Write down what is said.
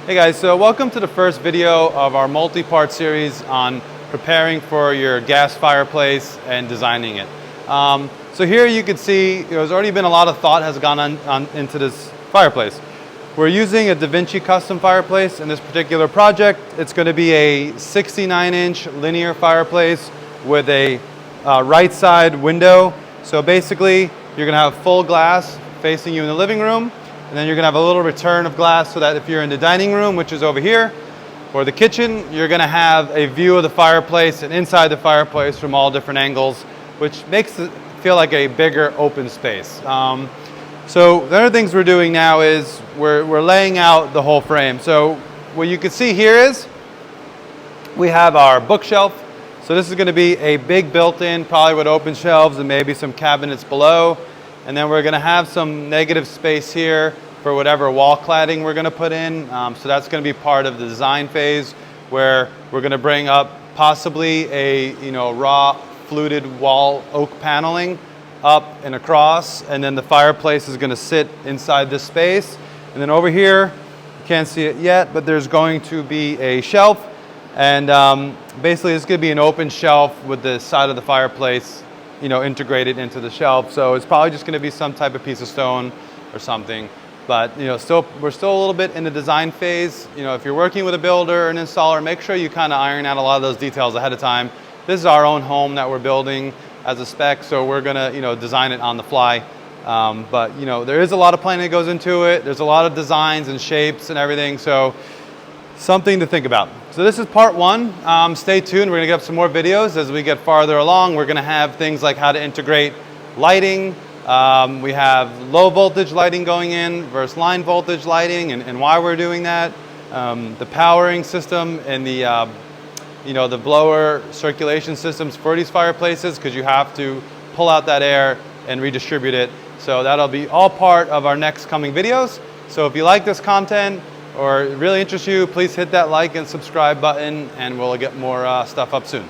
Hey guys, so welcome to the first video of our multi-part series on preparing for your gas fireplace and designing it. So here you can see there's already been a lot of thought has gone into this fireplace. We're using a DaVinci custom fireplace in this particular project. It's going to be a 69-inch linear fireplace with a right side window. So basically you're going to have full glass facing you in the living room. And then you're going to have a little return of glass so that if you're in the dining room, which is over here, or the kitchen, you're going to have a view of the fireplace and inside the fireplace from all different angles, which makes it feel like a bigger open space. So the other things we're doing now is we're laying out the whole frame. So what you can see here is we have our bookshelf. So this is going to be a big built-in, probably with open shelves and maybe some cabinets below. And then we're going to have some negative space here for whatever wall cladding we're going to put in. So that's going to be part of the design phase where we're going to bring up possibly a raw fluted wall oak paneling up and across, and then the fireplace is going to sit inside this space. And then over here, you can't see it yet, but there's going to be a shelf, and basically it's going to be an open shelf with the side of the fireplace integrated into the shelf. So it's probably just going to be some type of piece of stone or something. But we're still a little bit in the design phase. If you're working with a builder or an installer, make sure you kind of iron out a lot of those details ahead of time. This is our own home that we're building as a spec, so we're going to design it on the fly. But there is a lot of planning that goes into it. There's a lot of designs and shapes and everything. So something to think about. So this is part one. Stay tuned. We're going to get up some more videos as we get farther along. We're going to have things like how to integrate lighting. We have low voltage lighting going in versus line voltage lighting and why we're doing that. The powering system and the blower circulation systems for these fireplaces, because you have to pull out that air and redistribute it. So that'll be all part of our next coming videos. So if you like this content, or it really interests you, please hit that like and subscribe button and we'll get more stuff up soon.